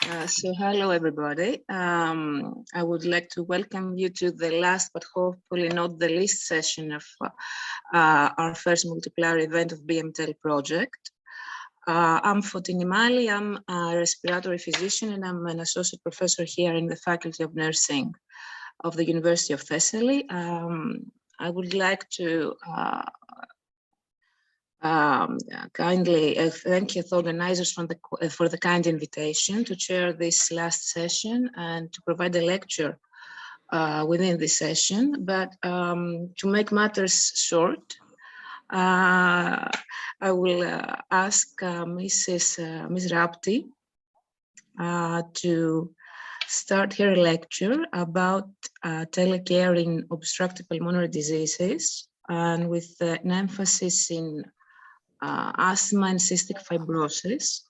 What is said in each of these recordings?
So hello, everybody. I would like to welcome you to the last, but hopefully not the least session of our first multiplier event of BMTEL project. I'm Fotini Mali. I'm a respiratory physician and I'm an associate professor here in the Faculty of Nursing of the University of Thessaly. I would like to kindly thank you, the organizers for the kind invitation to chair this last session and to provide a lecture within this session. But to make matters short, I will ask Ms. Rapti to start her lecture about telecare in obstructive pulmonary diseases, and with an emphasis in asthma and cystic fibrosis.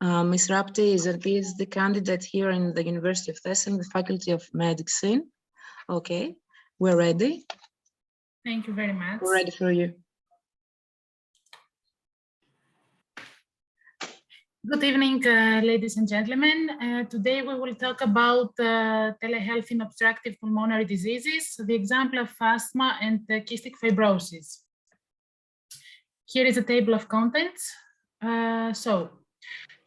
Ms. Rapti is a PhD candidate here in the University of Thessaly, the Faculty of Medicine. Okay, we're ready. Thank you very much. We're ready for you. Good evening, ladies and gentlemen. Today we will talk about telehealth in obstructive pulmonary diseases, the example of asthma and cystic fibrosis. Here is a table of contents.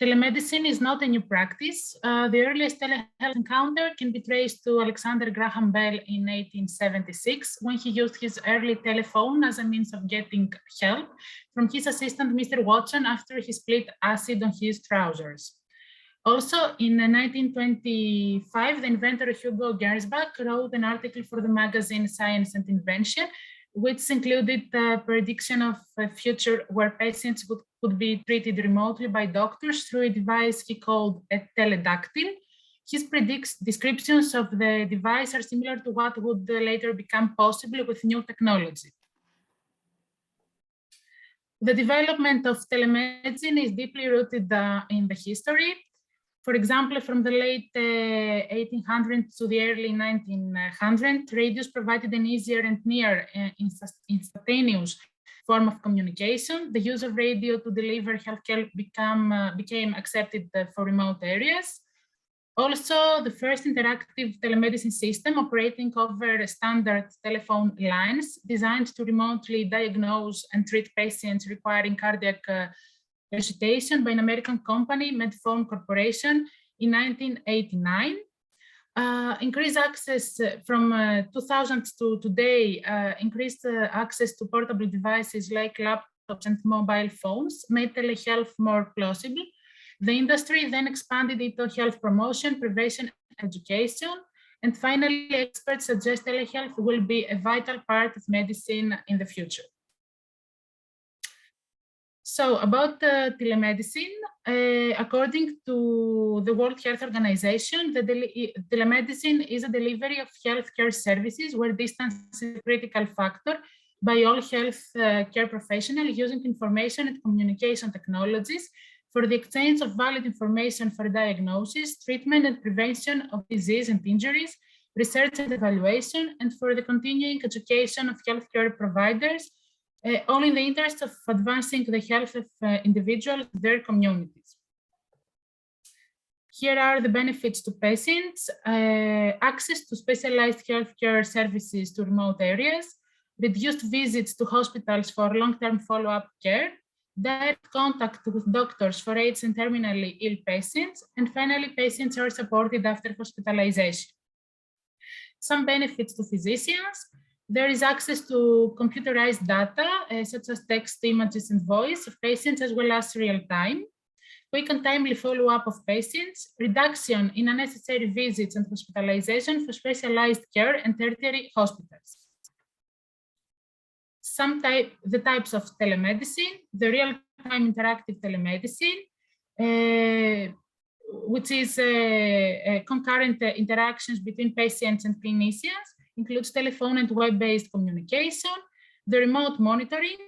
Telemedicine is not a new practice. The earliest telehealth encounter can be traced to Alexander Graham Bell in 1876, when he used his early telephone as a means of getting help from his assistant, Mr. Watson, after he spilled acid on his trousers. Also, in 1925, the inventor Hugo Gernsback wrote an article for the magazine Science and Invention, which included the prediction of a future where patients could be treated remotely by doctors through a device he called a teledactyl. His descriptions of the device are similar to what would later become possible with new technology. The development of telemedicine is deeply rooted in the history. For example, from the late 1800s to the early 1900s, radios provided an easier and near instantaneous form of communication. The use of radio to deliver healthcare became accepted for remote areas. Also, the first interactive telemedicine system operating over standard telephone lines designed to remotely diagnose and treat patients requiring cardiac resuscitation by an American company, Medphone Corporation, in 1989. Increased access from 2000 to today, increased access to portable devices like laptops and mobile phones made telehealth more plausible. The industry then expanded into health promotion, prevention, education, and finally, experts suggest telehealth will be a vital part of medicine in the future. So about telemedicine, according to the World Health Organization, telemedicine is a delivery of healthcare services where distance is a critical factor by all health care professionals using information and communication technologies for the exchange of valid information for diagnosis, treatment and prevention of disease and injuries, research and evaluation, and for the continuing education of healthcare providers, all in the interest of advancing the health of individuals and their communities. Here are the benefits to patients: access to specialized healthcare services to remote areas, reduced visits to hospitals for long-term follow-up care, direct contact with doctors for AIDS and terminally ill patients, and finally, patients are supported after hospitalization. Some benefits to physicians: there is access to computerized data, such as text, images, and voice of patients, as well as real-time. Quick and timely follow-up of patients, reduction in unnecessary visits and hospitalization for specialized care and tertiary hospitals. The types of telemedicine: the real-time interactive telemedicine, which is concurrent interactions between patients and clinicians, includes telephone and web-based communication. The remote monitoring,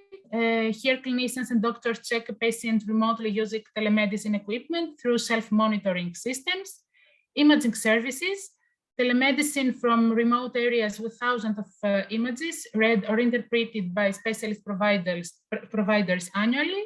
here clinicians and doctors check a patient remotely using telemedicine equipment through self-monitoring systems. Imaging services, telemedicine from remote areas with thousands of images read or interpreted by specialist providers annually.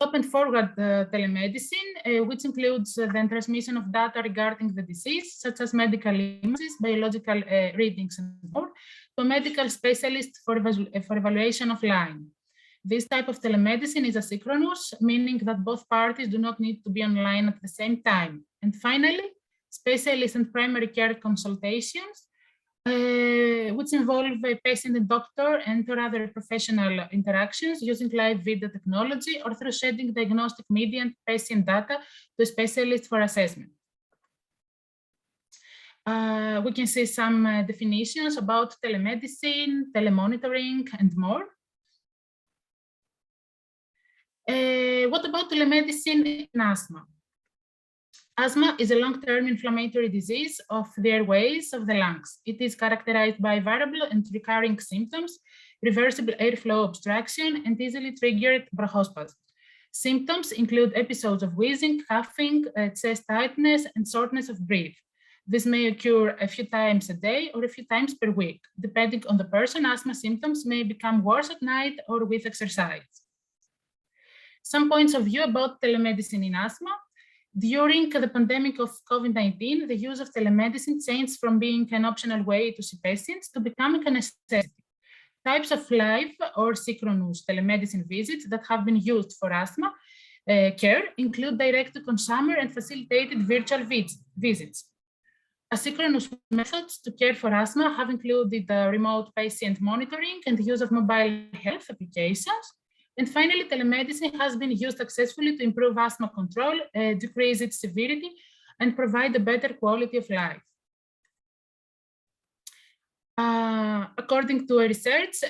Stop and forward telemedicine, which includes the transmission of data regarding the disease, such as medical images, biological readings, and more, to a medical specialist for evaluation offline. This type of telemedicine is asynchronous, meaning that both parties do not need to be online at the same time. And finally, specialist and primary care consultations, which involve a patient and doctor and other professional interactions using live video technology or through sending diagnostic media and patient data to a specialist for assessment. We can see some definitions about telemedicine, telemonitoring, and more. What about telemedicine in asthma? Asthma is a long-term inflammatory disease of the airways of the lungs. It is characterized by variable and recurring symptoms, reversible airflow obstruction, and easily triggered bronchospasm. Symptoms include episodes of wheezing, coughing, chest tightness, and shortness of breath. This may occur a few times a day or a few times per week. Depending on the person, asthma symptoms may become worse at night or with exercise. Some points of view about telemedicine in asthma. During the pandemic of COVID-19, the use of telemedicine changed from being an optional way to see patients to becoming a necessity. Types of live or synchronous telemedicine visits that have been used for asthma care include direct-to-consumer and facilitated virtual visits. Asynchronous methods to care for asthma have included remote patient monitoring and the use of mobile health applications. And finally, telemedicine has been used successfully to improve asthma control, decrease its severity, and provide a better quality of life. According to a research,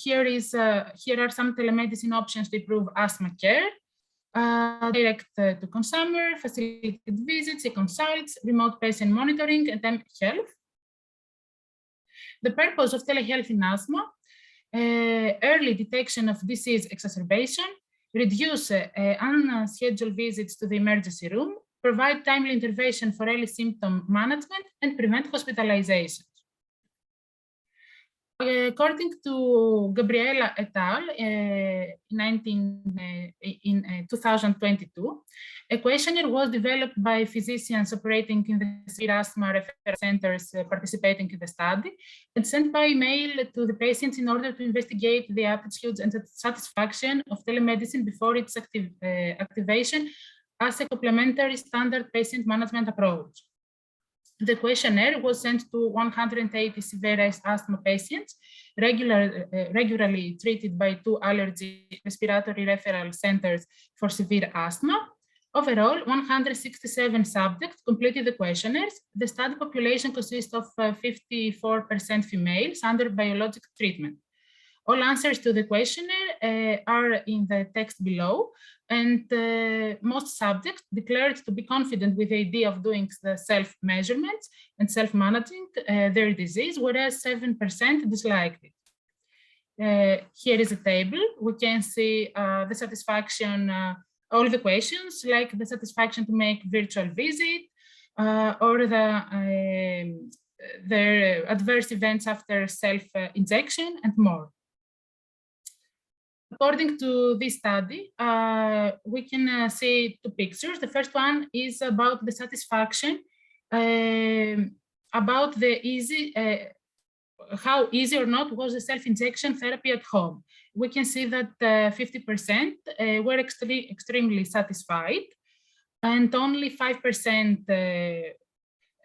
here are some telemedicine options to improve asthma care. Direct to consumer, facilitated visits, e-consults, remote patient monitoring, and health. The purpose of telehealth in asthma: early detection of disease exacerbation, reduce unscheduled visits to the emergency room, provide timely intervention for early symptom management, and prevent hospitalization. According to Gabriela et al. In 2022, a questionnaire was developed by physicians operating in the severe asthma referral centers participating in the study and sent by email to the patients in order to investigate the aptitudes and satisfaction of telemedicine before its activation as a complementary standard patient management approach. The questionnaire was sent to 180 severe asthma patients regularly treated by 2 allergy respiratory referral centers for severe asthma. Overall, 167 subjects completed the questionnaires. The study population consists of 54% females under biologic treatment. All answers to the questionnaire are in the text below, and most subjects declared to be confident with the idea of doing the self-measurements and self-managing their disease, whereas 7% disliked it. Here is a table. We can see the satisfaction, all the questions, like the satisfaction to make virtual visit, or their adverse events after self-injection, and more. According to this study, we can see 2 pictures. The first one is about the satisfaction, about the how easy or not was the self-injection therapy at home. We can see that 50% were extremely satisfied, and only 5%,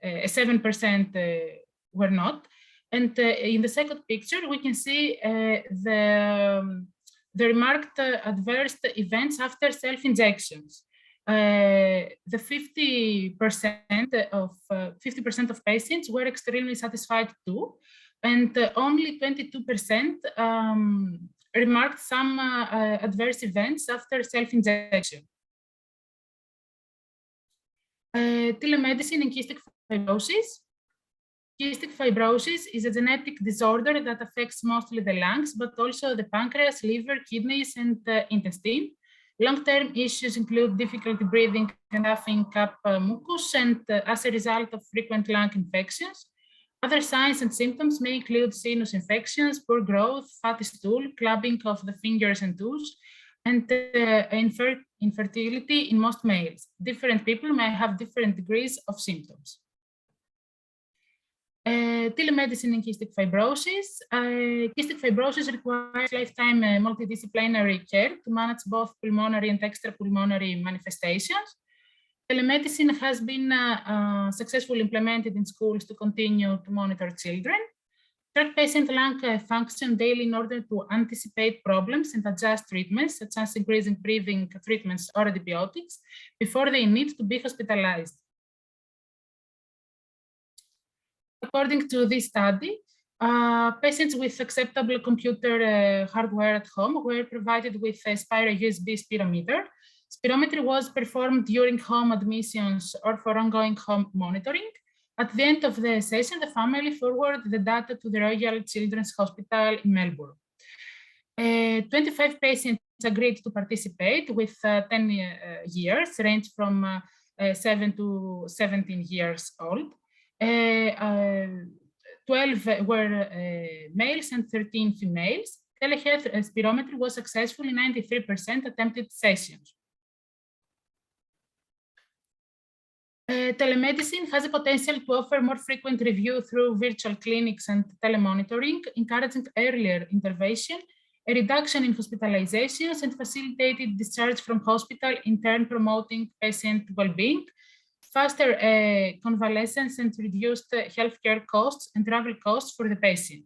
7% were not. And in the second picture, we can see the remarked adverse events after self-injections. The 50% of patients were extremely satisfied too, and only 22% remarked some adverse events after self-injection. Telemedicine in cystic fibrosis. Cystic fibrosis is a genetic disorder that affects mostly the lungs, but also the pancreas, liver, kidneys, and intestine. Long-term issues include difficulty breathing and huffing up mucus, and as a result of frequent lung infections. Other signs and symptoms may include sinus infections, poor growth, fatty stool, clubbing of the fingers and toes, and infertility in most males. Different people may have different degrees of symptoms. Telemedicine in cystic fibrosis. Cystic fibrosis requires lifetime multidisciplinary care to manage both pulmonary and extrapulmonary manifestations. Telemedicine has been successfully implemented in schools to continue to monitor children. Track patient lung function daily in order to anticipate problems and adjust treatments, such as increasing breathing treatments or antibiotics, before they need to be hospitalized. According to this study, patients with acceptable computer hardware at home were provided with a Spira USB spirometer. Spirometry was performed during home admissions or for ongoing home monitoring. At the end of the session, the family forwarded the data to the Royal Children's Hospital in Melbourne. 25 patients agreed to participate with 10 years, range from 7 to 17 years old. 12 were males and 13 females. Telehealth spirometry was successful in 93% attempted sessions. Telemedicine has a potential to offer more frequent review through virtual clinics and telemonitoring, encouraging earlier intervention, a reduction in hospitalizations, and facilitated discharge from hospital, in turn promoting patient well-being, faster convalescence, and reduced healthcare costs and travel costs for the patient.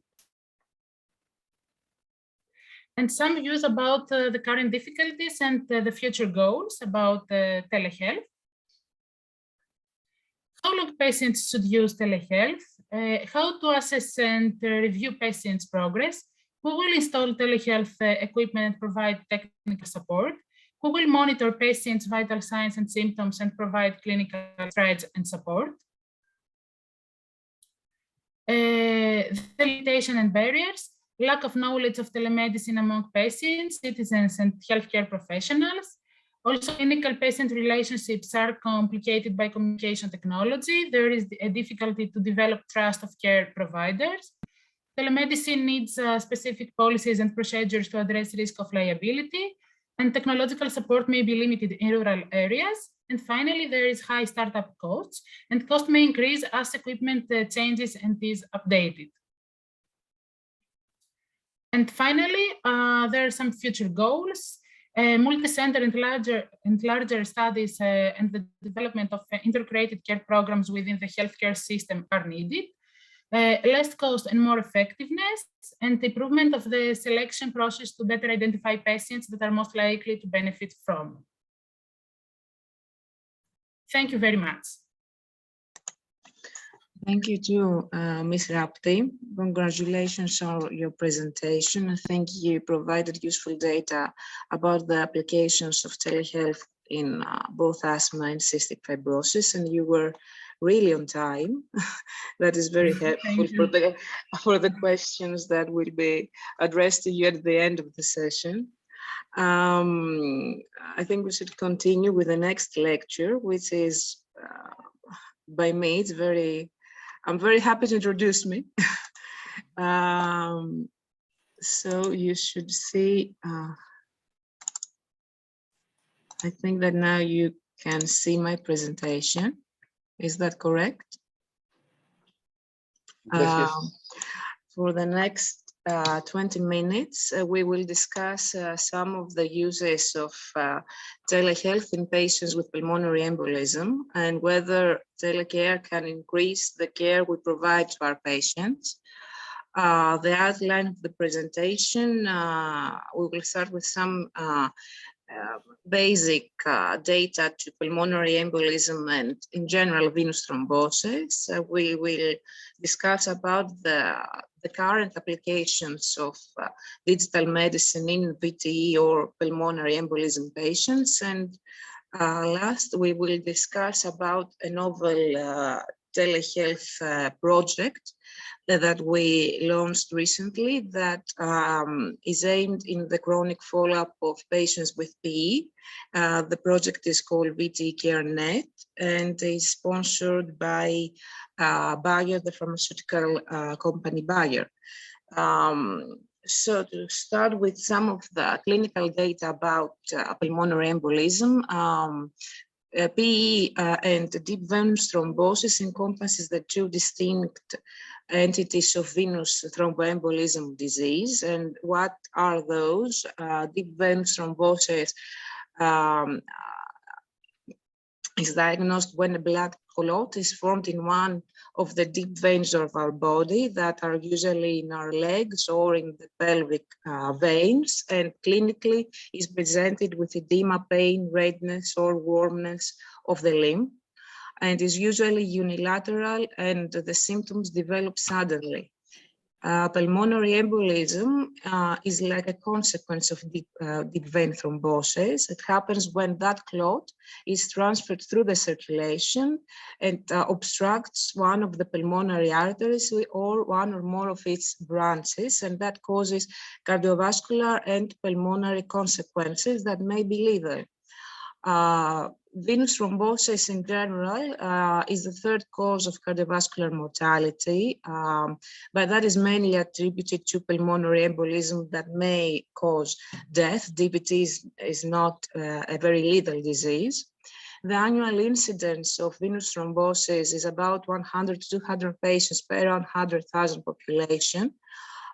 And some views about the current difficulties and the future goals about telehealth. How long patients should use telehealth, how to assess and review patients' progress, who will install telehealth equipment and provide technical support, who will monitor patients' vital signs and symptoms and provide clinical triage and support. The limitation and barriers, lack of knowledge of telemedicine among patients, citizens, and healthcare professionals. Also, clinical patient relationships are complicated by communication technology. There is a difficulty to develop trust of care providers. Telemedicine needs specific policies and procedures to address risk of liability, and technological support may be limited in rural areas. And finally, there is high startup costs, and cost may increase as equipment changes and is updated. And finally, there are some future goals. Multi-center and larger studies and the development of integrated care programs within the healthcare system are needed. Less cost and more effectiveness, and improvement of the selection process to better identify patients that are most likely to benefit from. Thank you very much. Thank you too, Ms. Rapti. Congratulations on your presentation. I think you provided useful data about the applications of telehealth in both asthma and cystic fibrosis, and you were really on time. That is very helpful for the questions that will be addressed to you at the end of the session. I think we should continue with the next lecture, which is by me. I'm very happy to introduce me. So you should see, I think that now you can see my presentation. Is that correct? Yes. For the next 20 minutes, we will discuss some of the uses of telehealth in patients with pulmonary embolism and whether telecare can increase the care we provide to our patients. The outline of the presentation, we will start with some basic data to pulmonary embolism and in general venous thrombosis. We will discuss about the current applications of digital medicine in VTE or pulmonary embolism patients. And last, we will discuss about a novel telehealth project that we launched recently that is aimed in the chronic follow-up of patients with PE. The project is called VTE CareNet and is sponsored by Bayer, the pharmaceutical company Bayer. So to start with some of the clinical data about pulmonary embolism, PE and deep venous thrombosis encompasses the two distinct entities of venous thromboembolism disease. And what are those? Deep venous thrombosis is diagnosed when a blood clot is formed in one of the deep veins of our body that are usually in our legs or in the pelvic veins, and clinically is presented with edema, pain, redness, or warmness of the limb, and is usually unilateral, and the symptoms develop suddenly. Pulmonary embolism is like a consequence of deep vein thrombosis. It happens when that clot is transferred through the circulation and obstructs one of the pulmonary arteries or one or more of its branches, and that causes cardiovascular and pulmonary consequences that may be lethal. Venous thrombosis in general is the third cause of cardiovascular mortality, but that is mainly attributed to pulmonary embolism that may cause death. DVT is not a very lethal disease. The annual incidence of venous thrombosis is about 100 to 200 patients per 100,000 population.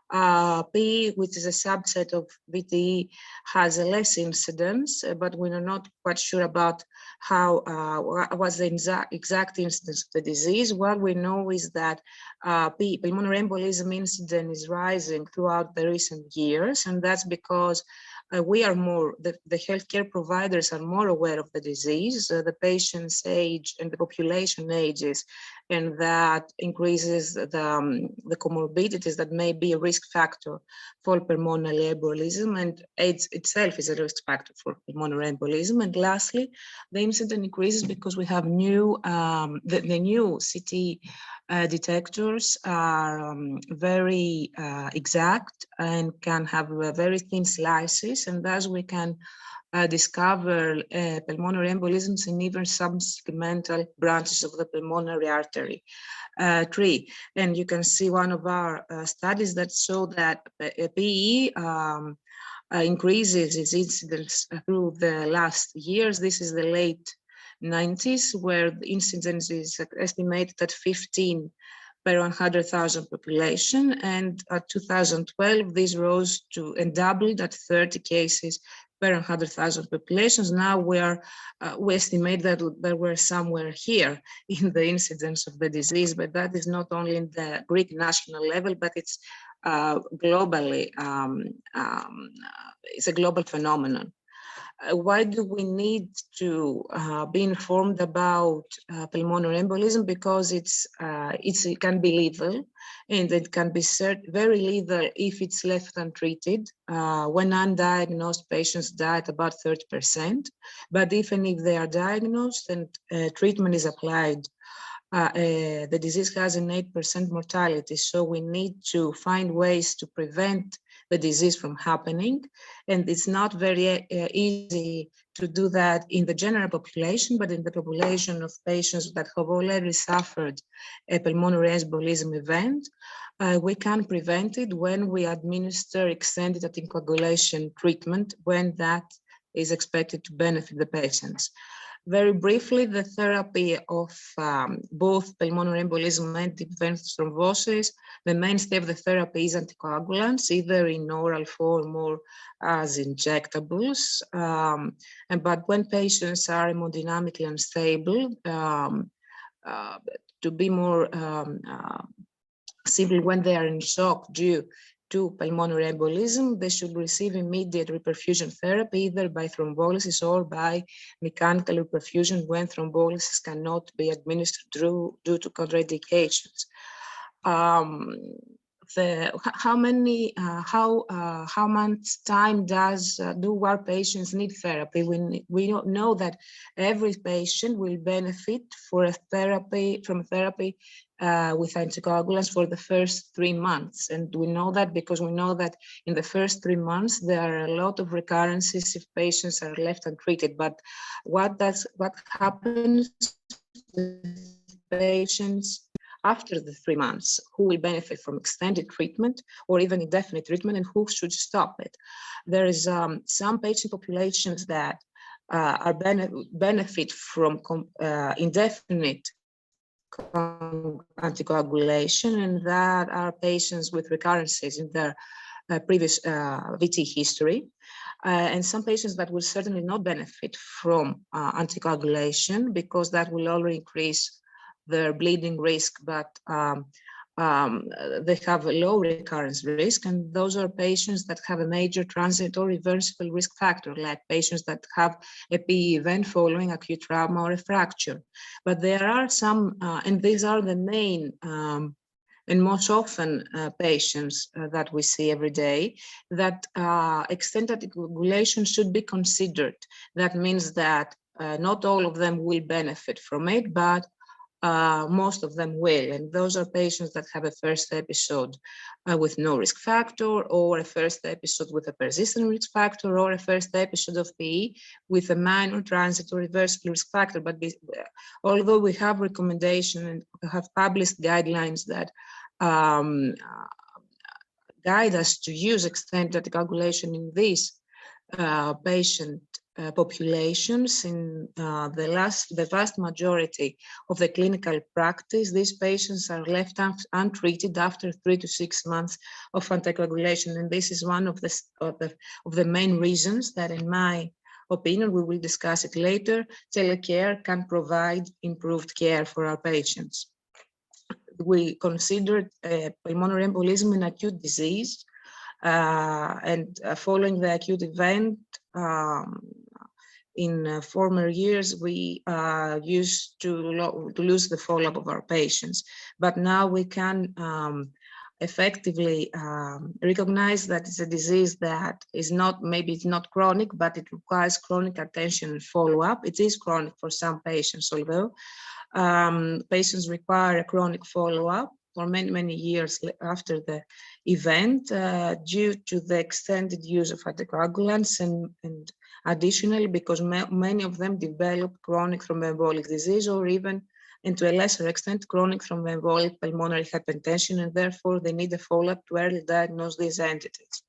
PE, which is a subset of VTE, has a less incidence, but we are not quite sure about how what's the exact incidence of the disease. What we know is that PE, pulmonary embolism incidence, is rising throughout the recent years, and that's because we are more, the healthcare providers are more aware of the disease, the patient's age and the population ages, and that increases the comorbidities that may be a risk factor for pulmonary embolism, and AIDS itself is a risk factor for pulmonary embolism. And lastly, the incidence increases because we have new, the new CT detectors are very exact and can have very thin slices, and thus we can discover pulmonary embolisms in even subsegmental branches of the pulmonary artery tree. And you can see one of our studies that show that PE increases its incidence through the last years. This is the late 90s, where the incidence is estimated at 15 per 100,000 population, and at 2012 this rose to and doubled at 30 cases per 100,000 populations. Now we estimate that we're somewhere here in the incidence of the disease, but that is not only in the Greek national level, but it's globally, it's a global phenomenon. Why do we need to be informed about pulmonary embolism? Because it can be lethal, and it can be very lethal if it's left untreated. When undiagnosed, patients die at about 30%. But even if they are diagnosed and treatment is applied, the disease has an 8% mortality. So we need to find ways to prevent the disease from happening. And it's not very easy to do that in the general population, but in the population of patients that have already suffered a pulmonary embolism event, we can prevent it when we administer extended anticoagulation treatment, when that is expected to benefit the patients. Very briefly, the therapy of both pulmonary embolism and deep venous thrombosis, the mainstay of the therapy is anticoagulants, either in oral form or as injectables. But when patients are hemodynamically unstable, to be more simple, when they are in shock due to pulmonary embolism, they should receive immediate reperfusion therapy, either by thrombolysis or by mechanical reperfusion when thrombolysis cannot be administered due to contraindications. How much time do our patients need therapy? We don't know that every patient will benefit from therapy with anticoagulants for the first 3 months. And we know that because we know that in the first 3 months, there are a lot of recurrences if patients are left untreated. But what happens with patients after the 3 months, who will benefit from extended treatment or even indefinite treatment, and who should stop it. There is some patient populations that are benefit from indefinite anticoagulation, and that are patients with recurrences in their previous VT history, and some patients that will certainly not benefit from anticoagulation because that will only increase their bleeding risk, but they have a low recurrence risk, and those are patients that have a major transient or reversible risk factor, like patients that have a PE event following acute trauma or a fracture. But there are some, and these are the main and most often patients that we see every day, that extended anticoagulation should be considered. That means that not all of them will benefit from it, but most of them will, and those are patients that have a first episode with no risk factor, or a first episode with a persistent risk factor, or a first episode of PE with a minor transit or reversible risk factor. But although we have recommendation and have published guidelines that guide us to use extended anticoagulation in these patient populations, in the vast majority of the clinical practice, these patients are left untreated after 3 to 6 months of anticoagulation, and this is one of the main reasons that, in my opinion, we will discuss it later, telecare can provide improved care for our patients. We considered pulmonary embolism an acute disease, and following the acute event, in former years, we used to lose the follow-up of our patients. But now we can effectively recognize that it's a disease that is not, maybe it's not chronic, but it requires chronic attention and follow-up. It is chronic for some patients, although patients require a chronic follow-up for many, many years after the event due to the extended use of anticoagulants, and additionally because many of them develop chronic thromboembolic disease, or even, and to a lesser extent, chronic thromboembolic pulmonary hypertension, and therefore they need a follow-up to early diagnose these entities.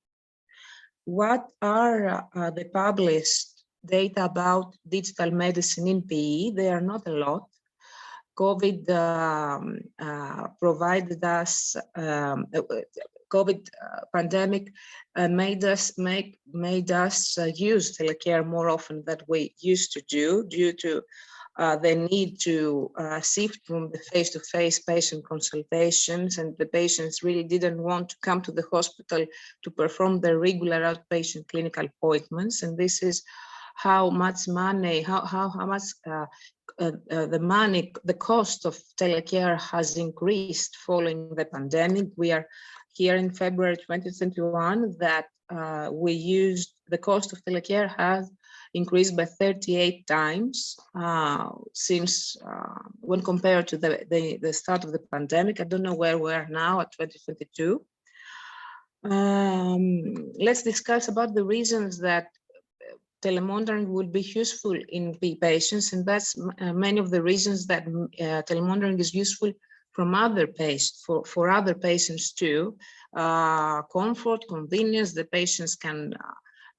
What are the published data about digital medicine in PE? They are not a lot. COVID provided us, COVID pandemic made us use telecare more often than we used to do, due to the need to shift from the face-to-face patient consultations, and the patients really didn't want to come to the hospital to perform their regular outpatient clinical appointments, and this is how much money, how much the cost of telecare has increased following the pandemic. We are here in February 2021 that the cost of telecare has increased by 38 times since when compared to the start of the pandemic. I don't know where we are now at 2022. Let's discuss about the reasons that telemonitoring would be useful in PE patients, and that's many of the reasons that telemonitoring is useful from other patients, for other patients too. Comfort, convenience, the patients can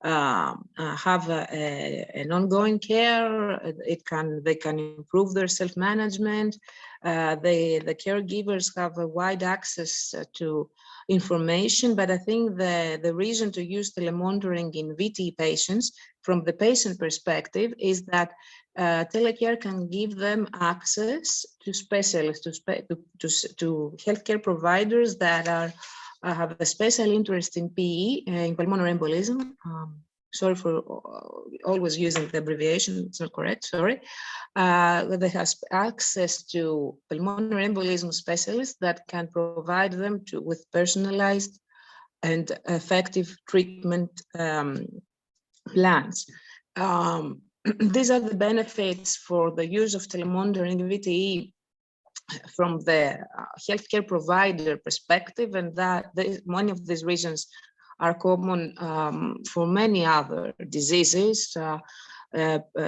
have an ongoing care. They can improve their self-management. The caregivers have a wide access to information, but I think the reason to use telemonitoring in VT patients from the patient perspective is that telecare can give them access to specialists, to healthcare providers that have a special interest in PE, in pulmonary embolism. Sorry for always using the abbreviation, it's not correct, sorry. They have access to pulmonary embolism specialists that can provide them with personalized and effective treatment plans. These are the benefits for the use of telemonitoring in VTE from the healthcare provider perspective, and that one of these reasons are common for many other diseases,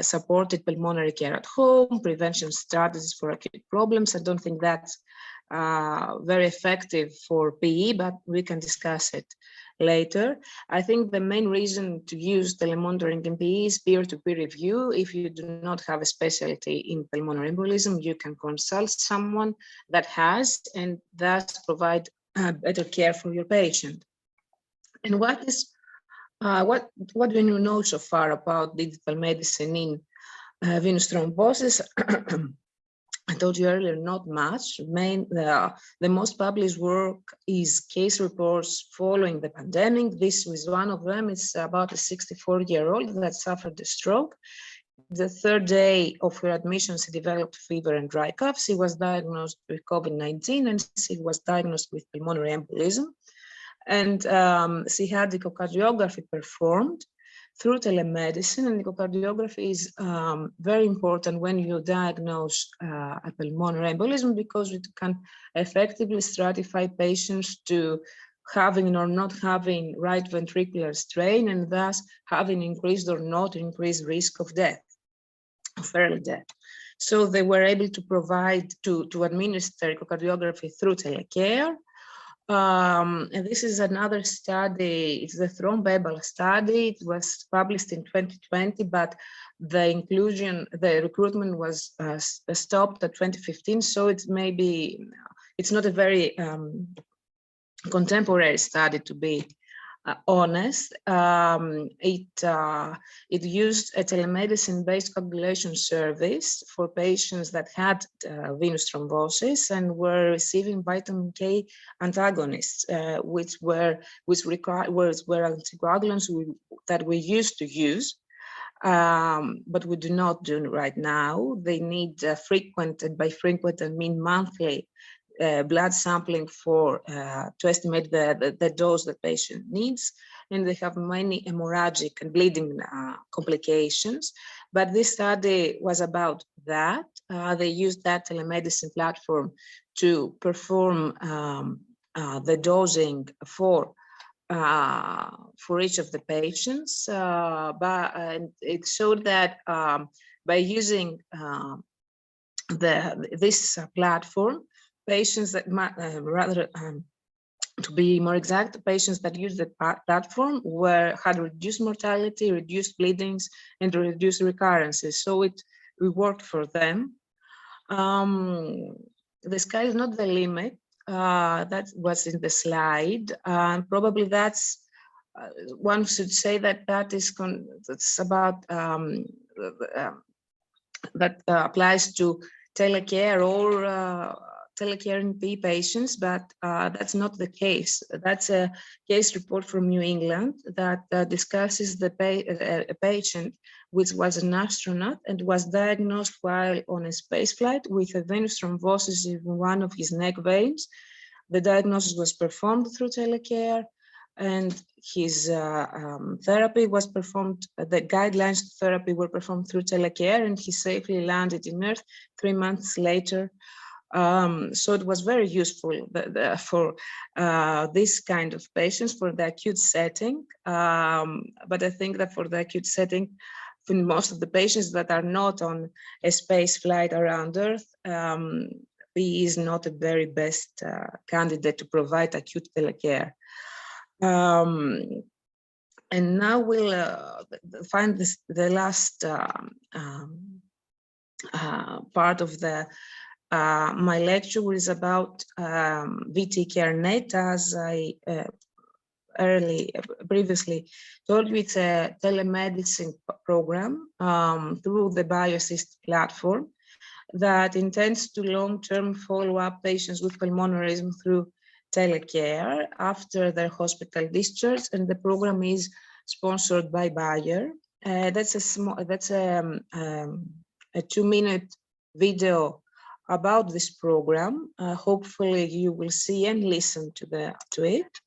supported pulmonary care at home, prevention strategies for acute problems. I don't think that's very effective for PE, but we can discuss it later. I think the main reason to use telemonitoring in PE is peer-to-peer review. If you do not have a specialty in pulmonary embolism, you can consult someone that has, and thus provide better care for your patient. And what do you know so far about digital medicine in venous thrombosis? I told you earlier, not much. The most published work is case reports following the pandemic. This was one of them. It's about a 64-year-old that suffered a stroke. The third day of her admission, she developed fever and dry cough. She was diagnosed with COVID-19 and she was diagnosed with pulmonary embolism. And she had echocardiography performed through telemedicine, and echocardiography is very important when you diagnose a pulmonary embolism, because it can effectively stratify patients to having or not having right ventricular strain, and thus having increased or not increased risk of death, of early death. So they were able to provide, to administer echocardiography through telecare. And this is another study. It's the thrombebal study. It was published in 2020, but the recruitment was stopped at 2015. So it's not a very contemporary study, to be honest. It used a telemedicine-based coagulation service for patients that had venous thrombosis and were receiving vitamin K antagonists, which were anticoagulants that we used to use, but we do not do right now. They need frequent, and by frequent I mean monthly, blood sampling to estimate the dose the patient needs, and they have many hemorrhagic and bleeding complications. But this study was about that. They used that telemedicine platform to perform the dosing for each of the patients, and it showed that by using this platform, patients that to be more exact, patients that use the platform had reduced mortality, reduced bleedings, and reduced recurrences. So it worked for them. The sky is not the limit. That was in the slide. Probably that's one should say that that's about that applies to telecare or telecare in PE patients, but that's not the case. That's a case report from New England that discusses a patient which was an astronaut and was diagnosed while on a space flight with a venous thrombosis in one of his neck veins. The diagnosis was performed through telecare, and his therapy was performed, the guidelines to therapy were performed through telecare, and he safely landed in Earth 3 months later. So it was very useful for this kind of patients, for the acute setting. But I think that for the acute setting, for most of the patients that are not on a space flight around Earth, PE is not a very best candidate to provide acute telecare. And now we'll find the last part of my lecture is about VT CareNet. As I previously told you, it's a telemedicine program through the BioAssist platform that intends to long-term follow up patients with pulmonarism through telecare after their hospital discharge, and the program is sponsored by Bayer. That's a 2-minute video about this program. Hopefully you will see and listen to it.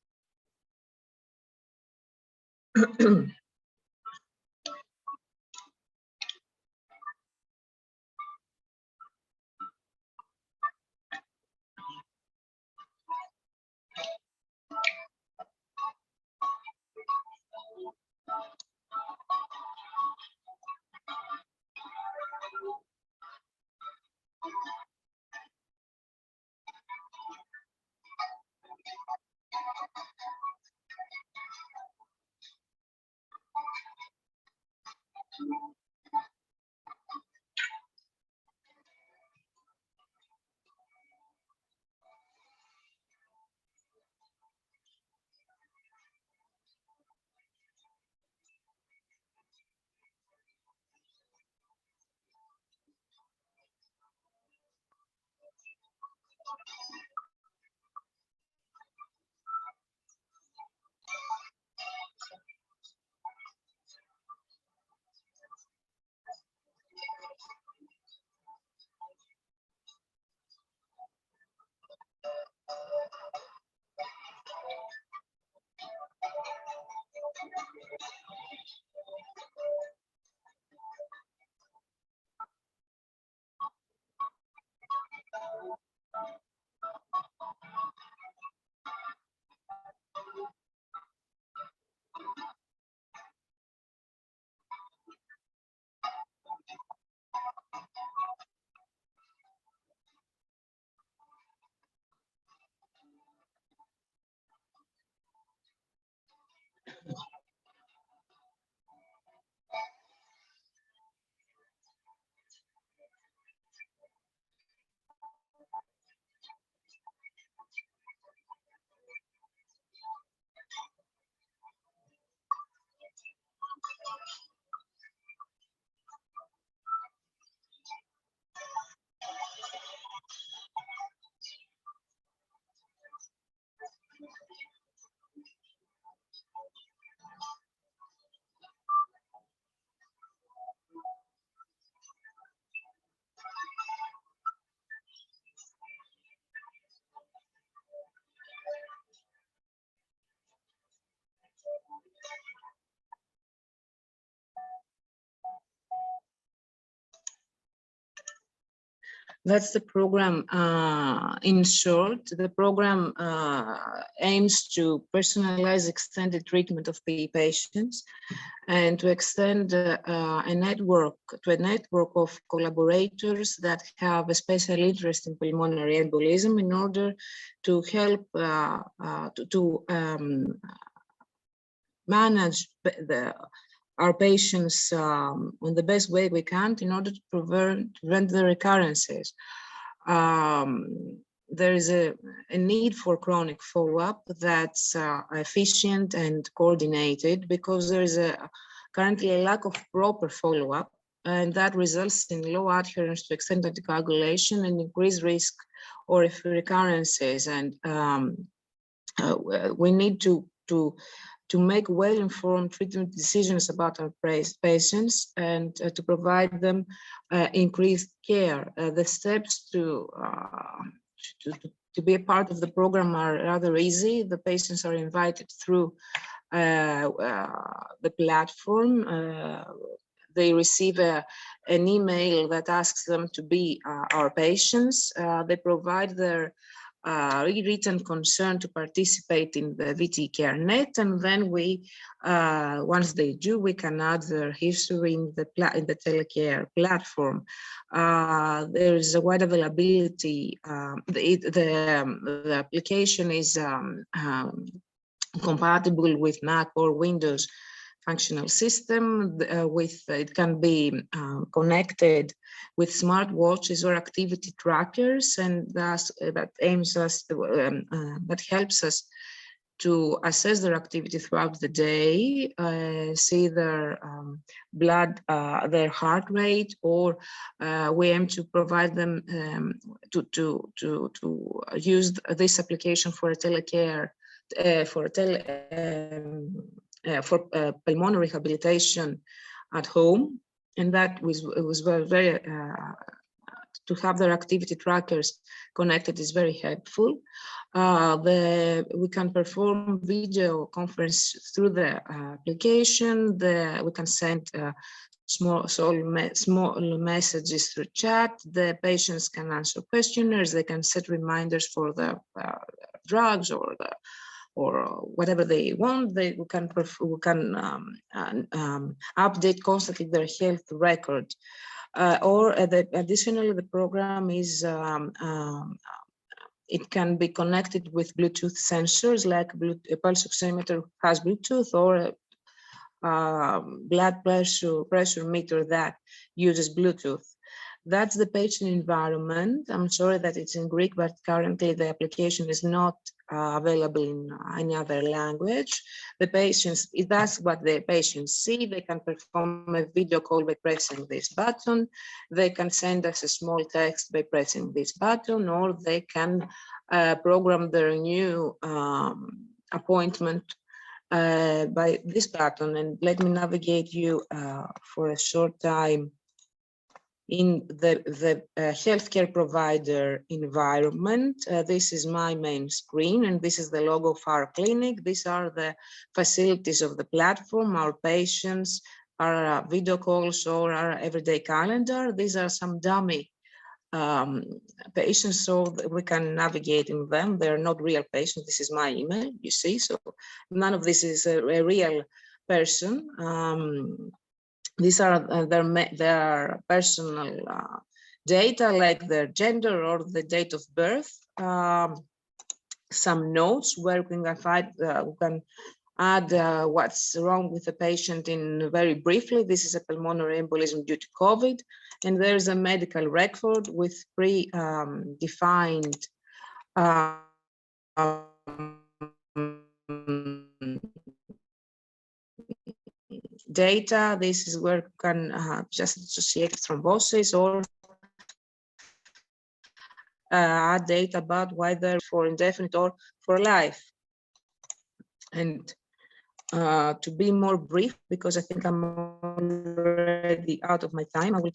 That's the program. In short, the program aims to personalize extended treatment of PE patients and to extend a network of collaborators that have a special interest in pulmonary embolism in order to help manage our patients in the best way we can in order to prevent the recurrences. There is a need for chronic follow-up that's efficient and coordinated, because there is currently a lack of proper follow-up, and that results in low adherence to extended anticoagulation and increased risk or recurrences. And we need to make well-informed treatment decisions about our patients and to provide them increased care. The steps to be a part of the program are rather easy. The patients are invited through the platform. They receive an email that asks them to be our patients. They provide their written consent to participate in the VT Care Net, and then we, once they do, we can add their history in the telecare platform. There is a wide availability. The application is compatible with Mac or Windows functional system. It can be connected with smartwatches or activity trackers, and thus that helps us to assess their activity throughout the day, see their blood, their heart rate, or we aim to provide them to use this application for a telecare, for pulmonary rehabilitation at home. And that was very to have their activity trackers connected is very helpful. We can perform video conference through the application. We can send small messages through chat. The patients can answer questionnaires. They can set reminders for the drugs or whatever they want. We can update constantly their health record. Additionally, the program is it can be connected with Bluetooth sensors, like a pulse oximeter has Bluetooth, or blood pressure meter that uses Bluetooth. That's the patient environment. I'm sorry that it's in Greek, but currently the application is not available in any other language. The patients, that's what the patients see. They can perform a video call by pressing this button. They can send us a small text by pressing this button, or they can program their new appointment by this button. And let me navigate you for a short time in the healthcare provider environment. This is my main screen, and this is the logo of our clinic. These are the facilities of the platform, our patients, our video calls, or our everyday calendar. These are some dummy patients, so that we can navigate in them. They're not real patients. This is my email, you see, so none of this is a real person. These are their personal data, like their gender or the date of birth. Some notes where we can find, we can add what's wrong with the patient in very briefly. This is a pulmonary embolism due to COVID, and there's a medical record with pre-defined data. This is where you can just associate thrombosis or add data about whether for indefinite or for life. And to be more brief, because I think I'm already out of my time, I will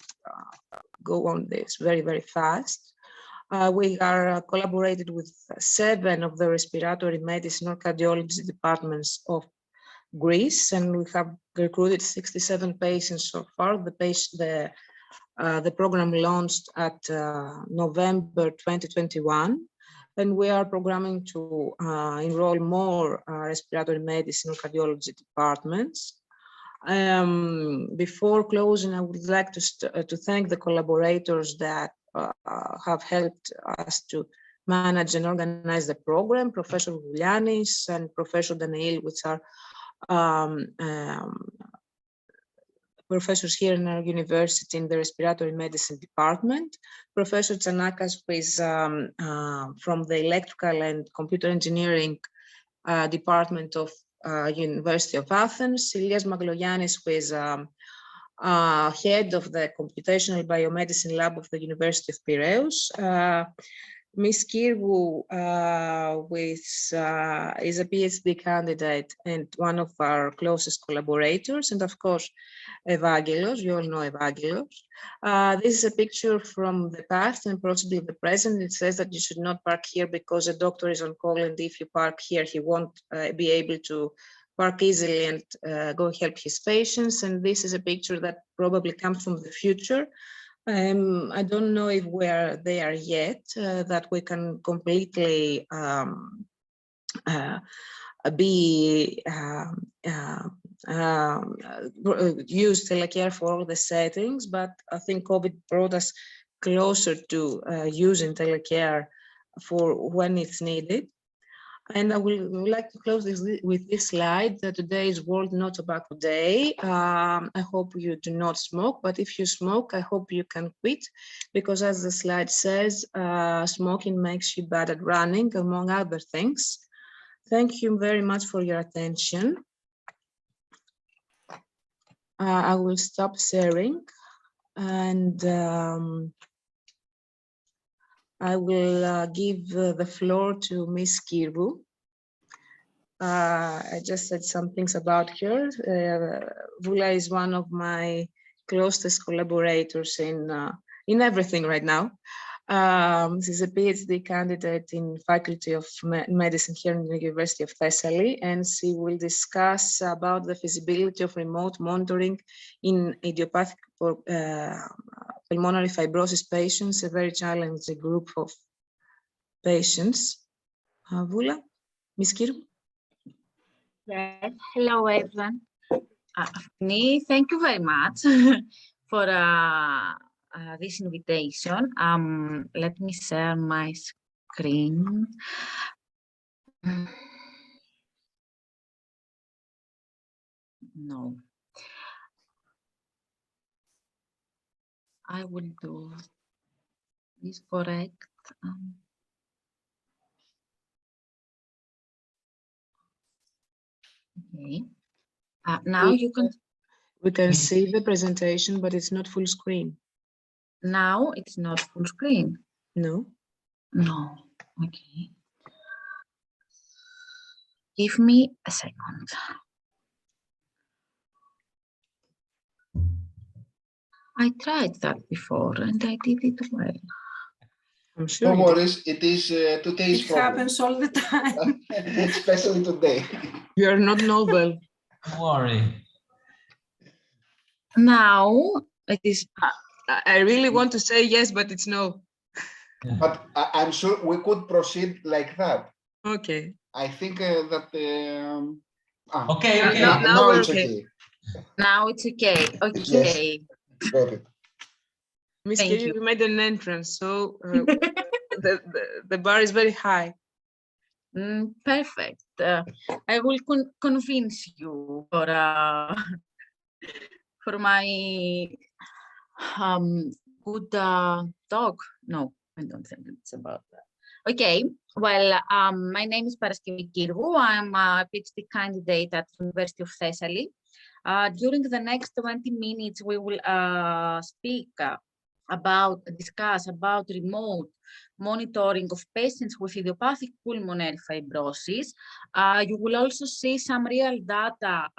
go on this very, very fast. We are collaborated with 7 of the respiratory medicine or cardiology departments of Greece, and we have recruited 67 patients so far. The program launched at November 2021, and we are programming to enroll more respiratory medicine or cardiology departments. Before closing, I would like to thank the collaborators that have helped us to manage and organize the program, Professor Voulianis and Professor Danail, which are professors here in our university in the respiratory medicine department. Professor Tsanakas, who is from the electrical and computer engineering department of University of Athens. Ilias Maglogiannis, who is head of the computational biomedicine lab of the University of Piraeus. Ms. Kirvou is a PhD candidate and one of our closest collaborators, and of course, Evangelos, you all know Evangelos. This is a picture from the past and possibly the present. It says that you should not park here because a doctor is on call, and if you park here, he won't be able to park easily and go help his patients. And this is a picture that probably comes from the future. I don't know if we're there yet, that we can completely use telecare for all the settings, but I think COVID brought us closer to using telecare for when it's needed. And I would like to close this with this slide. That today is World No Tobacco Day. I hope you do not smoke, but if you smoke, I hope you can quit, because as the slide says, smoking makes you bad at running, among other things. Thank you very much for your attention. I will stop sharing, and I will give the floor to Ms. Kirvou. I just said some things about her. Vula is one of my closest collaborators in everything right now. She's a PhD candidate in Faculty of Medicine here in the University of Thessaly, and she will discuss about the feasibility of remote monitoring in idiopathic pulmonary fibrosis patients, a very challenging group of patients. Vula, Ms. Kirvou. Yes, hello everyone. Thank you very much for this invitation. Let me share my screen. No. I will do this correct. Okay. Now you can. We can see the presentation, but it's not full screen. Now it's not full screen. No. No. Okay. Give me a second. I tried that before and I did it well. I'm sure. Don't worry, it is today's It problem. happens all the time. Especially today. You're not noble. Don't worry. Now it is. I really want to say yes, but it's no. But I'm sure we could proceed like that. Okay. I think that. Okay, okay. Now we're it's okay. okay. Now it's okay. Okay. Yes. Got it. Miss Thank Katie, you. you made an entrance, so the bar is very high. Perfect. I will convince you for my good dog. No, I don't think it's about that. Okay. Well, my name is Paraskivi Kirgou. I'm a PhD candidate at the University of Thessaly. During the next 20 minutes, we will discuss about remote monitoring of patients with idiopathic pulmonary fibrosis. You will also see some real data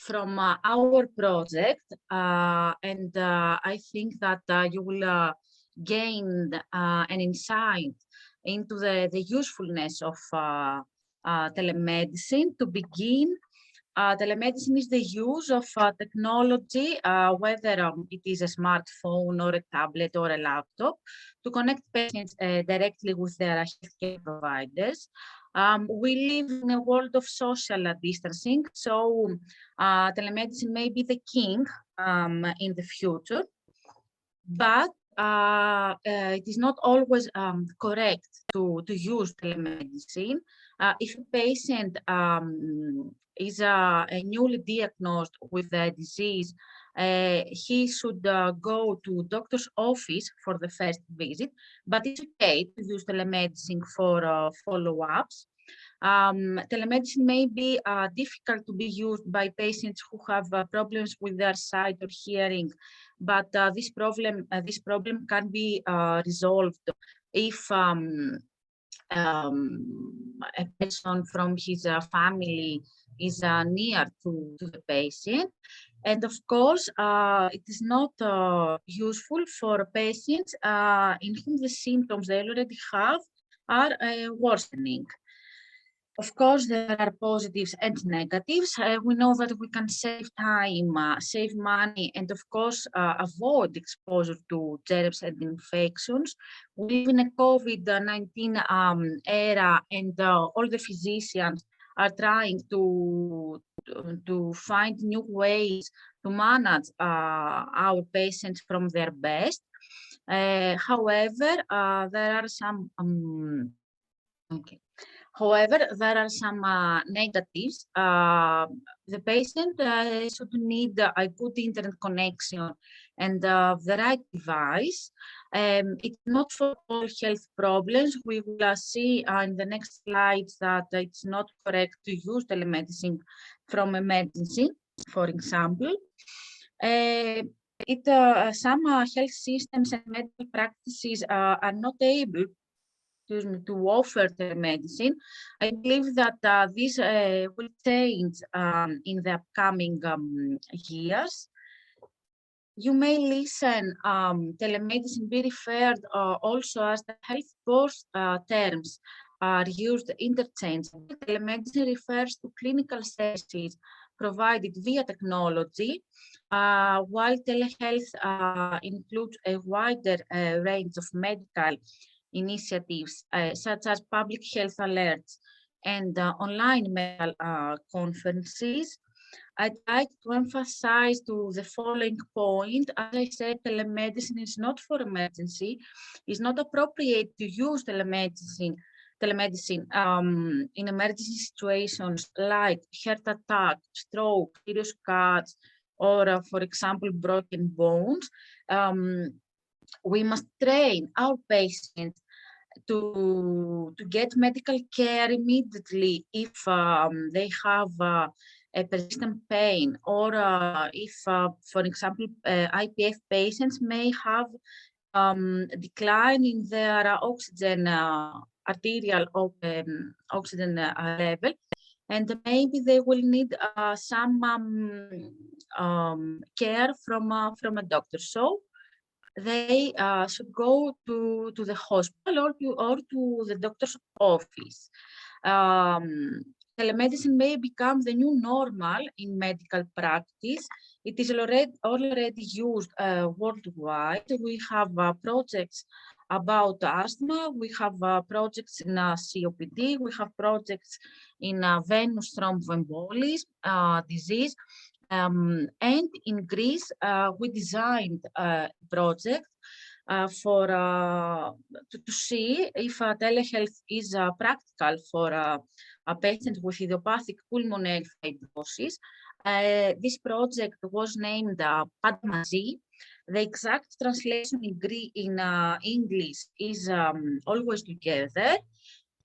from our project, and I think that you will gain an insight into the usefulness of telemedicine. To begin, telemedicine is the use of technology, whether it is a smartphone or a tablet or a laptop, to connect patients directly with their healthcare providers. We live in a world of social distancing, so telemedicine may be the king in the future, but it is not always correct to use telemedicine. If a patient is newly diagnosed with a disease, he should go to doctor's office for the first visit, but it's okay to use telemedicine for follow-ups. Telemedicine may be difficult to be used by patients who have problems with their sight or hearing, but this problem can be resolved if a person from his family is near to the patient. And of course, it is not useful for patients in whom the symptoms they already have are worsening. Of course, there are positives and negatives. We know that we can save time, save money, and of course, avoid exposure to germs and infections. We live in a COVID-19 era, and all the physicians are trying to find new ways to manage our patients from their best. However, there are some negatives. The patient should need a good internet connection and the right device. It's not for all health problems. We will see in the next slides that it's not correct to use telemedicine from emergency, for example. Some health systems and medical practices are not able to offer telemedicine. I believe that this will change in the upcoming years. You may listen telemedicine be referred also as the health board terms are used interchangeably. Telemedicine refers to clinical services provided via technology, while telehealth includes a wider range of medical initiatives such as public health alerts and online medical conferences. I'd like to emphasize to the following point. As I said, telemedicine is not for emergency. It's not appropriate to use telemedicine telemedicine in emergency situations like heart attack, stroke, serious cuts, or, for example, broken bones. We must train our patients to get medical care immediately if they have a persistent pain, or if, for example, IPF patients may have decline in their oxygen, arterial oxygen level, and maybe they will need some care from a doctor. So they should go to the hospital or to the doctor's office. Telemedicine may become the new normal in medical practice. It is already used worldwide. We have projects about asthma. We have projects in COPD. We have projects in venous thromboembolism disease. And in Greece, we designed a project to see if telehealth is practical for a patient with idiopathic pulmonary fibrosis. This project was named PADMAZI. The exact translation in English is Always Together.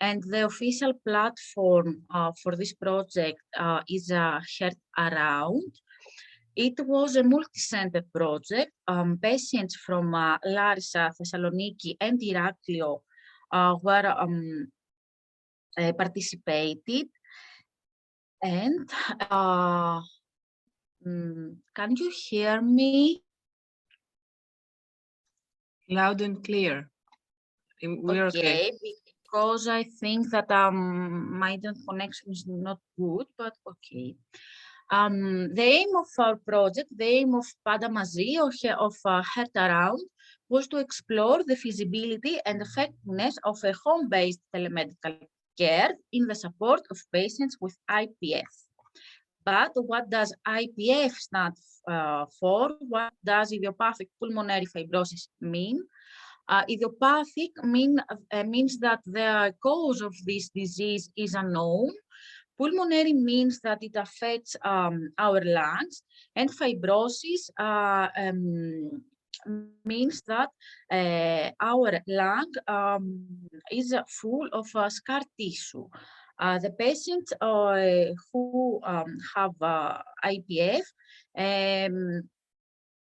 And the official platform for this project is Heart Around. It was a multi-center project. Patients from Larissa, Thessaloniki, and Iraklio were participated. And can you hear me? Loud and clear. We're okay. Because I think that my connection is not good, but okay. The aim of our project, the aim of PADMAZI of Heart Around, was to explore the feasibility and effectiveness of a home-based telemedical care in the support of patients with IPF. But what does IPF stand for? What does idiopathic pulmonary fibrosis mean? Idiopathic means that the cause of this disease is unknown. Pulmonary means that it affects our lungs, and fibrosis means that our lung is full of scar tissue. The patients who have IPF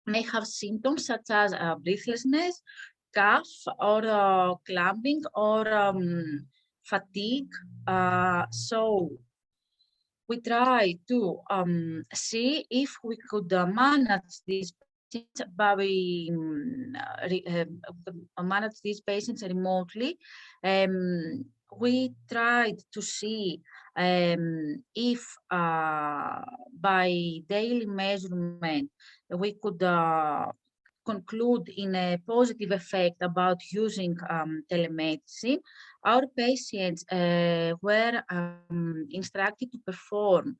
may have symptoms such as breathlessness, cough, or clumping, or fatigue. So we try to see if we could manage these patients manage these patients remotely. We tried to see if by daily measurement we could conclude in a positive effect about using telemedicine. Our patients were instructed to perform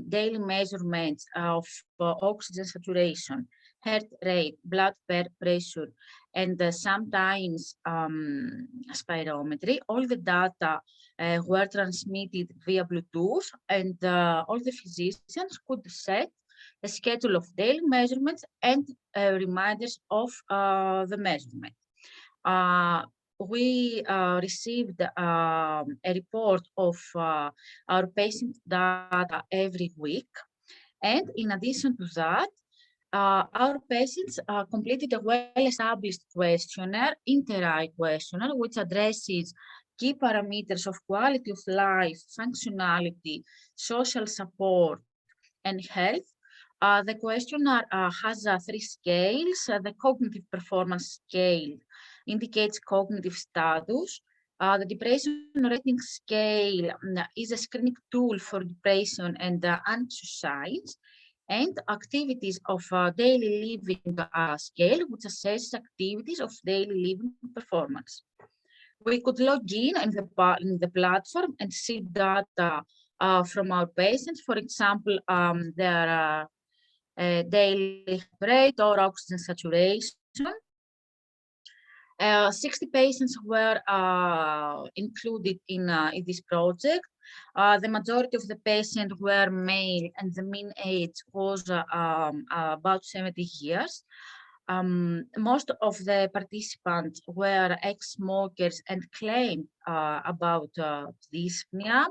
daily measurements of oxygen saturation, heart rate, blood pressure, and sometimes spirometry. All the data were transmitted via Bluetooth, and all the physicians could set a schedule of daily measurements and reminders of the measurement. We received a report of our patient data every week. And in addition to that, our patients completed a well-established questionnaire, Inter-Eye questionnaire, which addresses key parameters of quality of life, functionality, social support, and health. The questionnaire has 3 scales. The cognitive performance scale indicates cognitive status. The depression rating scale is a screening tool for depression and anxious signs. And activities of daily living scale, which assesses activities of daily living performance. We could log in the platform and see data from our patients, for example, their daily rate or oxygen saturation. 60 patients were included in this project. The majority of the patients were male and the mean age was about 70 years. Most of the participants were ex-smokers and claimed about dyspnea.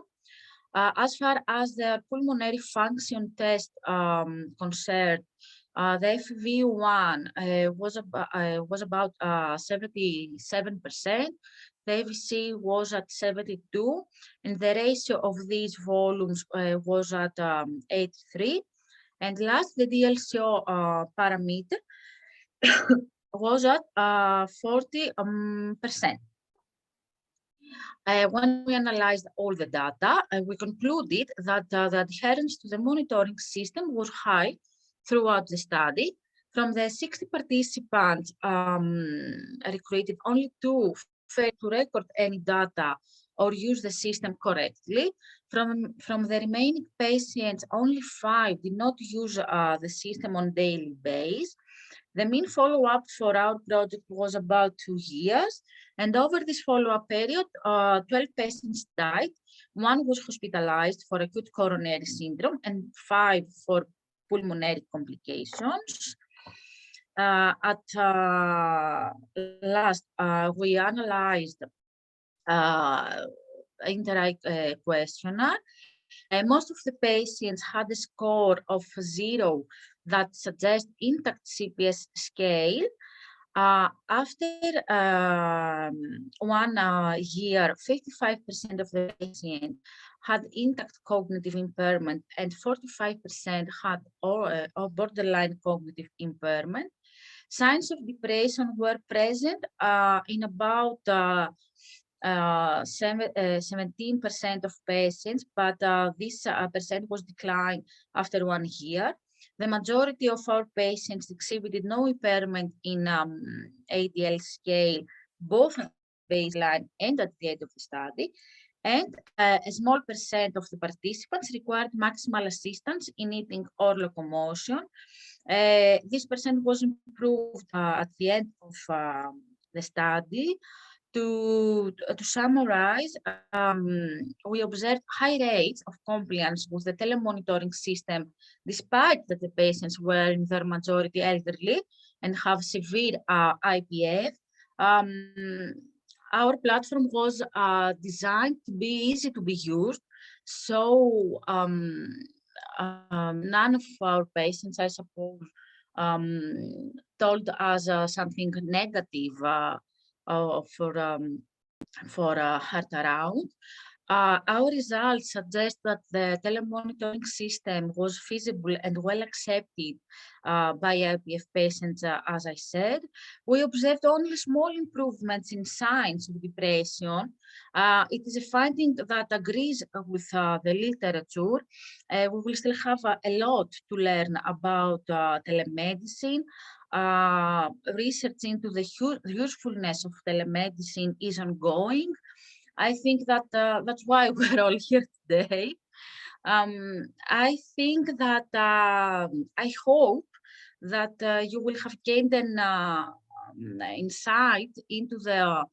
As far as the pulmonary function test concerned, the FEV1 was about 77%. The AVC was at 72, and the ratio of these volumes was at 83. And last, the DLCO parameter was at 40%. When we analyzed all the data, we concluded that the adherence to the monitoring system was high throughout the study. From the 60 participants recruited, only 2 failed to record any data or use the system correctly. From the remaining patients, only 5 did not use the system on a daily basis. The mean follow-up for our project was about 2 years, and over this follow-up period, 12 patients died. 1 was hospitalized for acute coronary syndrome, and 5 for pulmonary complications. At last, we analyzed interact questionnaire. Most of the patients had a score of 0 that suggests intact CPS scale. After 1 year, 55% of the patients had intact cognitive impairment and 45% had borderline cognitive impairment. Signs of depression were present in about 17% of patients, but this percent was declined after 1 year. The majority of our patients exhibited no impairment in ADL scale, both at baseline and at the end of the study. And a small percent of the participants required maximal assistance in eating or locomotion. This percent was improved at the end of the study. To summarize, we observed high rates of compliance with the telemonitoring system, despite that the patients were in their majority elderly and have severe IPF. Our platform was designed to be easy to be used, so none of our patients, I suppose, told us something negative for heart around. Our results suggest that the telemonitoring system was feasible and well accepted by IPF patients, as I said. We observed only small improvements in signs of depression. It is a finding that agrees with the literature. We will still have a lot to learn about telemedicine. Research into the usefulness of telemedicine is ongoing. I think that that's why we're all here today. I think that I hope that you will have gained an insight into the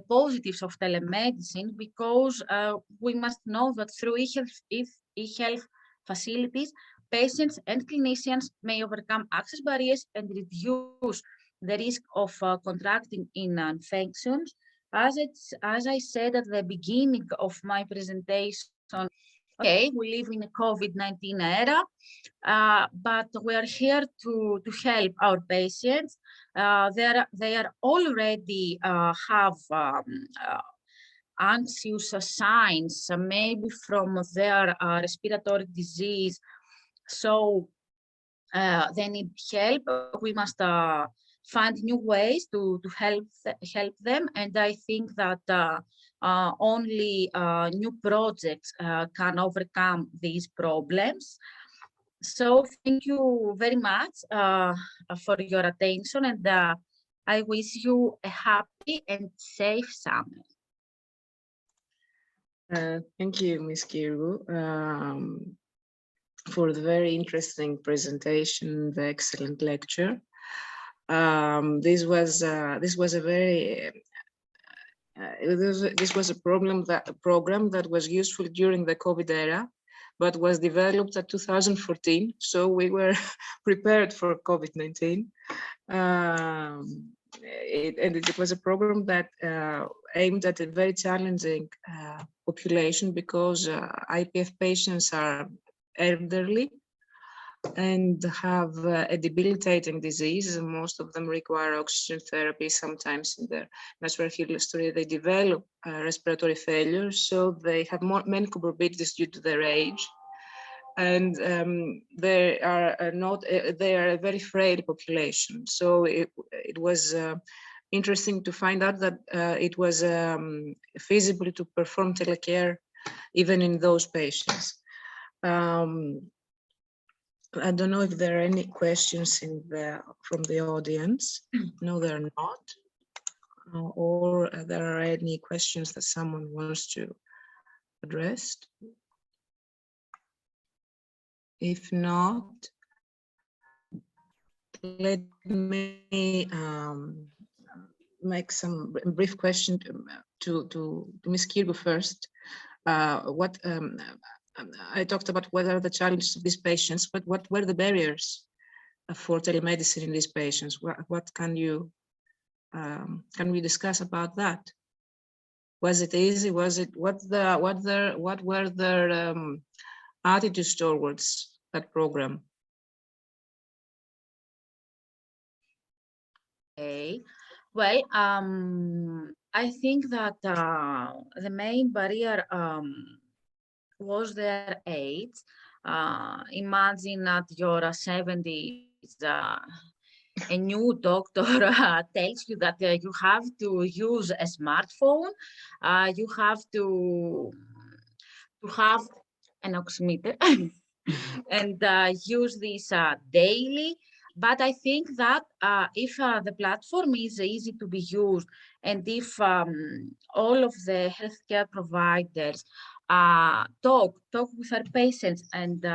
positives of telemedicine, because we must know that through e-health facilities, patients and clinicians may overcome access barriers and reduce the risk of contracting infections. As I said at the beginning of my presentation, okay, we live in a COVID-19 era, but we are here to help our patients. They are already have anxious signs, maybe from their respiratory disease. So they need help. We must find new ways to help them, and I think that only new projects can overcome these problems. So thank you very much for your attention, and I wish you a happy and safe summer. Thank you, Ms. Kirgu, for the very interesting presentation, the excellent lecture. This was a very this was a program that was useful during the COVID era, but was developed at 2014. So we were prepared for COVID-19. It was a program that aimed at a very challenging population because IPF patients are elderly and have a debilitating disease. Most of them require oxygen therapy. Sometimes in their natural history, they develop respiratory failure. So they have many comorbidities due to their age. And they are a very frail population. So it was interesting to find out that it was feasible to perform telecare even in those patients. I don't know if there are any questions from the audience. No, there are not. Or there are any questions that someone wants to address. If not, let me make some brief question to Ms. Kirgo first. I talked about what are the challenges of these patients, but what were the barriers for telemedicine in these patients? What can we discuss about that? Was it easy? Was it what were their attitudes towards that program? Okay. Well, I think that the main barrier was their age. Imagine at your 70s, a new doctor tells you that you have to use a smartphone, you have to have an oximeter and use this daily. But I think that if the platform is easy to be used, and if all of the healthcare providers talk with our patients and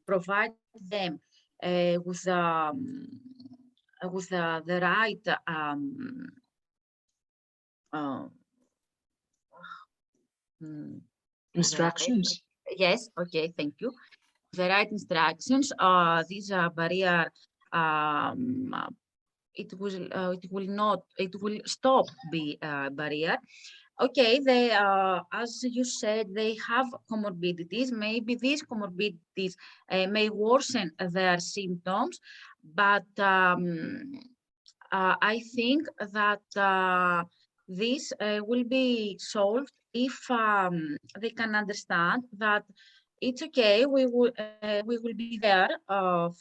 provide them with the right instructions. Yes. Okay. Thank you. The right instructions. This barrier. It will stop the barrier. Okay, they as you said, they have comorbidities. Maybe these comorbidities may worsen their symptoms, but I think that this will be solved if they can understand that it's okay. We will be there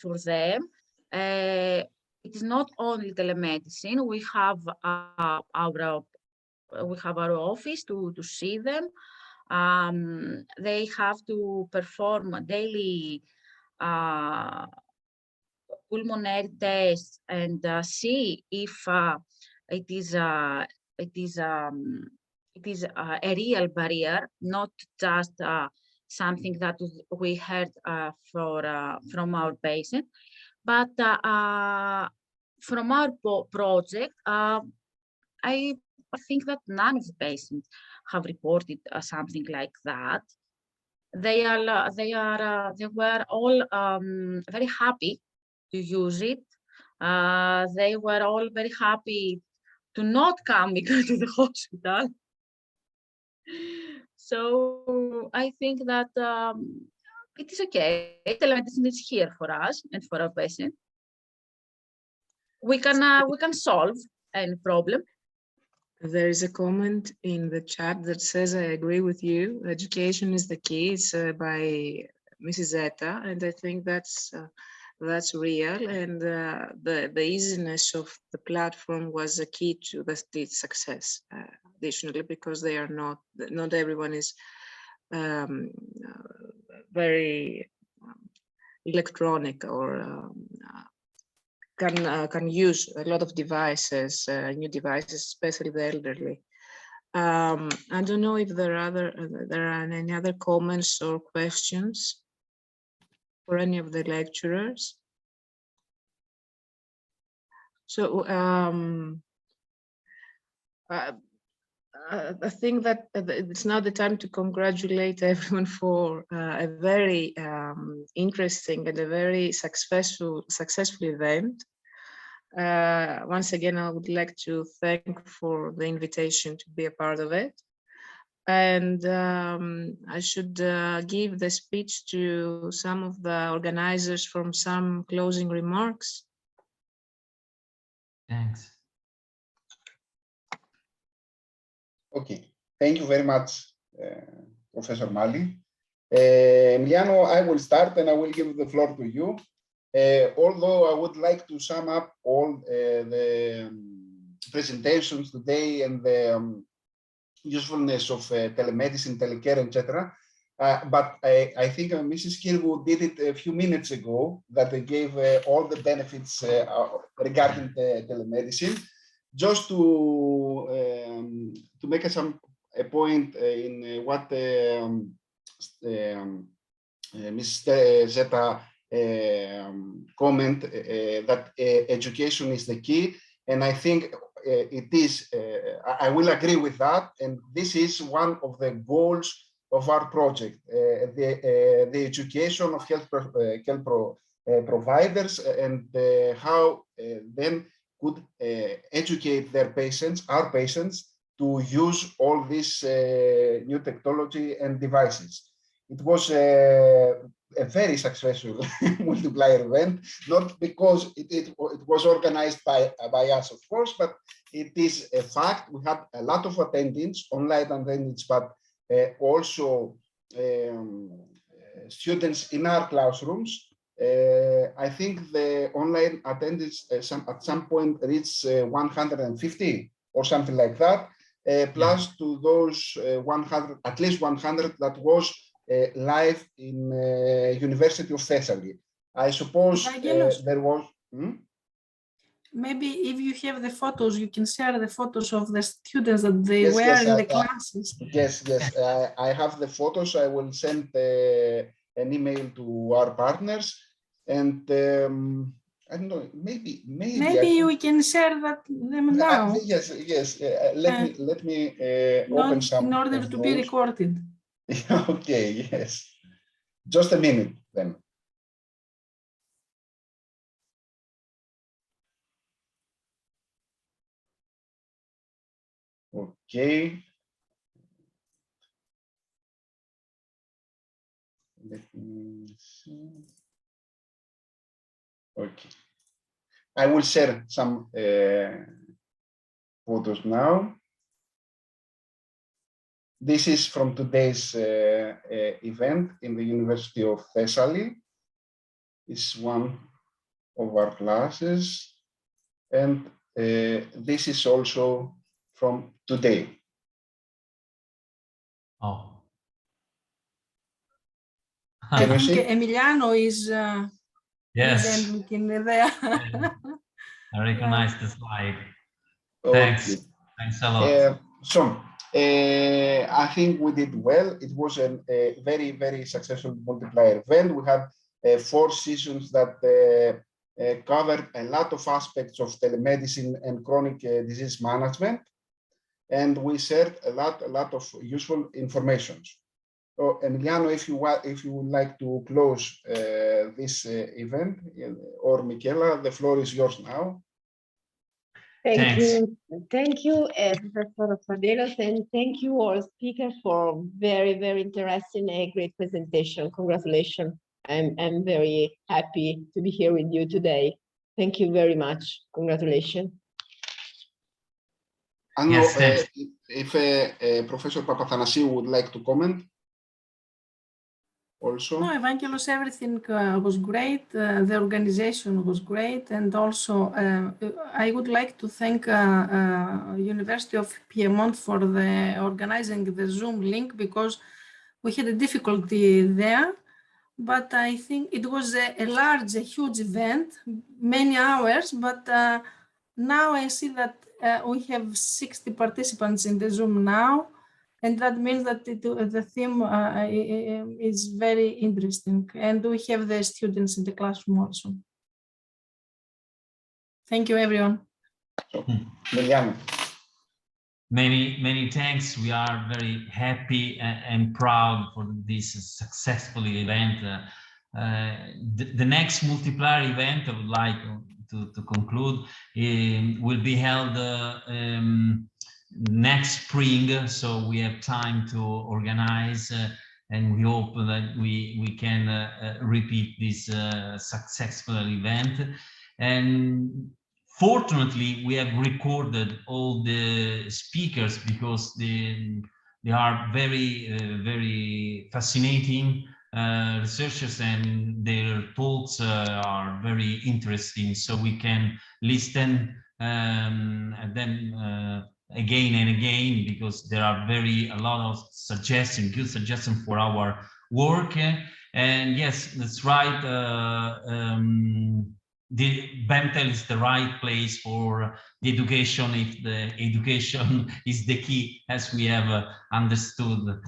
for them. It is not only telemedicine. We have our office to see them. They have to perform daily pulmonary tests and see if it is a real barrier, not just something that we heard from our patient. But from our project, I think that none of the patients have reported something like that. They were all very happy to use it. They were all very happy to not come to the hospital. So I think that it is okay. Telemedicine is here for us and for our patient. We can solve any problem. There is a comment in the chat that says, I agree with you. Education is the key. It's by Mrs. Zeta, and I think that's real. And the easiness of the platform was a key to its success. Additionally, because they are not everyone is very electronic or can use a lot of devices, new devices, especially the elderly. I don't know if there are any other comments or questions for any of the lecturers. So I think that it's now the time to congratulate everyone for a very interesting and a very successful event. Once again, I would like to thank for the invitation to be a part of it. And I should give the speech to some of the organizers from some closing remarks. Thanks. Okay, thank you very much, Professor Mali. Emiliano, I will start and I will give the floor to you. Although I would like to sum up all the presentations today and the usefulness of telemedicine, telecare, etc. But I think Mrs. Kirgu did it a few minutes ago, that they gave all the benefits regarding telemedicine. Just to make a point in what Mrs. Zeta comment, that education is the key, and I think it is. I will agree with that, and this is one of the goals of our project: the education of health providers, and how then could educate their patients, our patients, to use all this new technology and devices. It was a very successful multiplier event, not because it was organized by us, of course, but it is a fact. We had a lot of attendance, online attendance, but also students in our classrooms. I think the online attendance at some point reached 150 or something like that, plus to those 100, at least 100 that was live in University of Thessaly. I suppose there was... Maybe if you have the photos, you can share the photos of the students that they were in the classes. Yes, I have the photos. I will send an email to our partners, and I don't know, maybe we can share them now. Yes. Let me open some in order to be recorded. Okay, yes. Just a minute then. Okay. Let me see. Okay. I will share some photos now. This is from today's event in the University of Thessaly. It's one of our classes. And this is also from today. Oh. I think Emiliano is yes. looking there. I recognize the slide. Okay. Thanks a lot. I think we did well. It was a very, very successful multiplier event. We had 4 sessions that covered a lot of aspects of telemedicine and chronic disease management, and we shared a lot of useful information. So, Emiliano, if you would like to close this event, or Michela, the floor is yours now. Thank you, Professor Fadelos, and thank you all speakers for very, very interesting and great presentation. Congratulations. I'm very happy to be here with you today. Thank you very much. Congratulations. I know if Professor Papathanasiou would like to comment also. No, Evangelos, everything was great. The organization was great. And also, I would like to thank University of Piedmont for organizing the Zoom link, because we had a difficulty there. But I think it was a huge event, many hours. But now I see that we have 60 participants in the Zoom now. And that means that the theme is very interesting. And we have the students in the classroom also. Thank you, everyone. So, Emiliano. Many thanks. We are very happy and proud for this successful event. The next Multiplier event, I would like to conclude, will be held next spring, so we have time to organize, and we hope that we can repeat this successful event. And fortunately, we have recorded all the speakers because they are very fascinating researchers, and their talks are very interesting. So we can listen them again and again, because there are a lot of suggestions, good suggestions for our work. And yes, that's right. The BEMTEL is the right place for the education, if the education is the key, as we have understood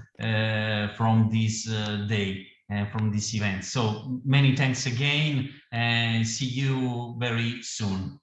from this day, from this event. So many thanks again, and see you very soon.